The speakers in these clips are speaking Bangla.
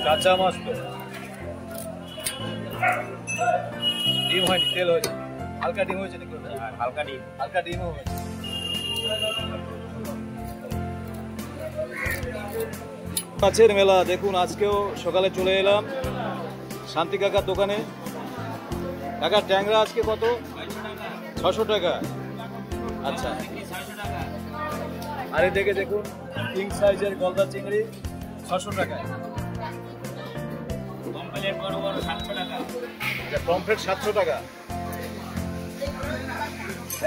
কাঁচা মাছ তো ডিম হয়নি, তেল হয়েছে, হালকা ডিম হয়েছে নাকি? হালকা ডিমও হয়েছে। মাছের মেলা দেখুন, আজকেও সকালে চলে এলাম শান্তি কাকার দোকানে। কাকা ট্যাংরা আজকে কত? 600 টাকা। আচ্ছা, আর এদিকে দেখুন কিং সাইজের গলদা চিংড়ি 600 টাকা। পমফ্রেট 700 টাকা।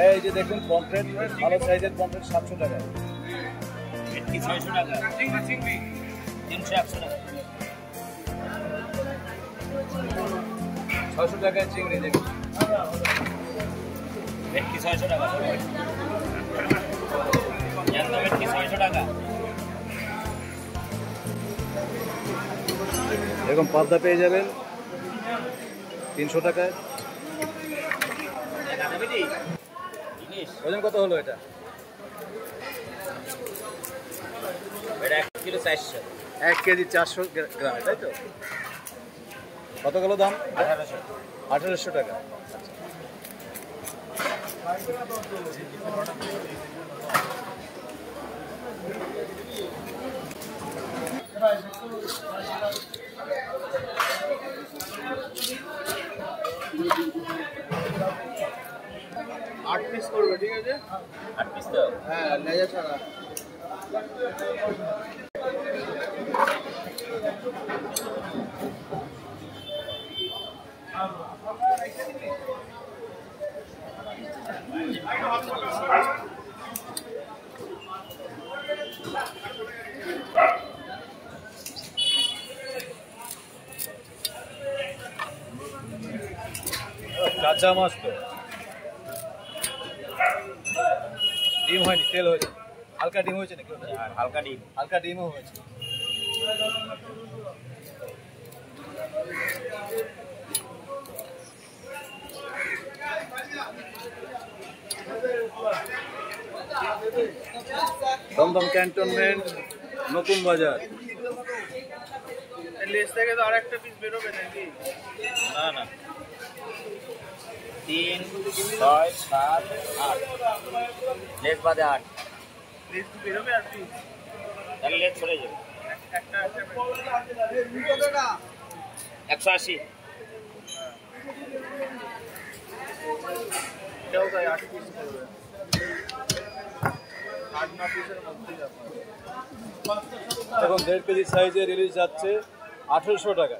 এই যে দেখুন পমফ্রেট, ভালো সাইজের পমফ্রেট 700 টাকা। 600 টাকা। চিংড়ি 300 টাকা। 600 টাকায় চিংড়ি দেখুন। ভেটকি 600 টাকা। জ্যান্ত ভেটকি 600 টাকা। এরকম পাবদা পেয়ে যাবেন 300 টাকায়। ওজন কত হলো এটা? 1 কিলো 400। 1 কেজি 400 গ্রামে, তাই তো? কত গেল দাম? 1800 টাকা। আট পিস করবে, ঠিক আছে? 8 পিস তো? হ্যাঁ, লেজা ছাড়া। কাঁচা মাছ তো ডিম হয়নি, তেল হয়েছে, হালকা ডিম হয়েছে নাকি? হালকা ডিমও হয়েছে। দমদম ক্যান্টনমেন্ট, নতুন বাজার। লেস থেকে তো আরেকটা পিস বেরোবে নাকি? না 3, 6, 7, 8 লেস বাদে 8 লেস বেরোবে আর পিস? তাহলে লেস চলে যাবে। একটা 180। এটাও তাই 8 পিস করবে, 8-9 পিসের মধ্যে যাবে। এখন 1.5 কেজি সাইজের ইলিশ যাচ্ছে 1800 টাকা।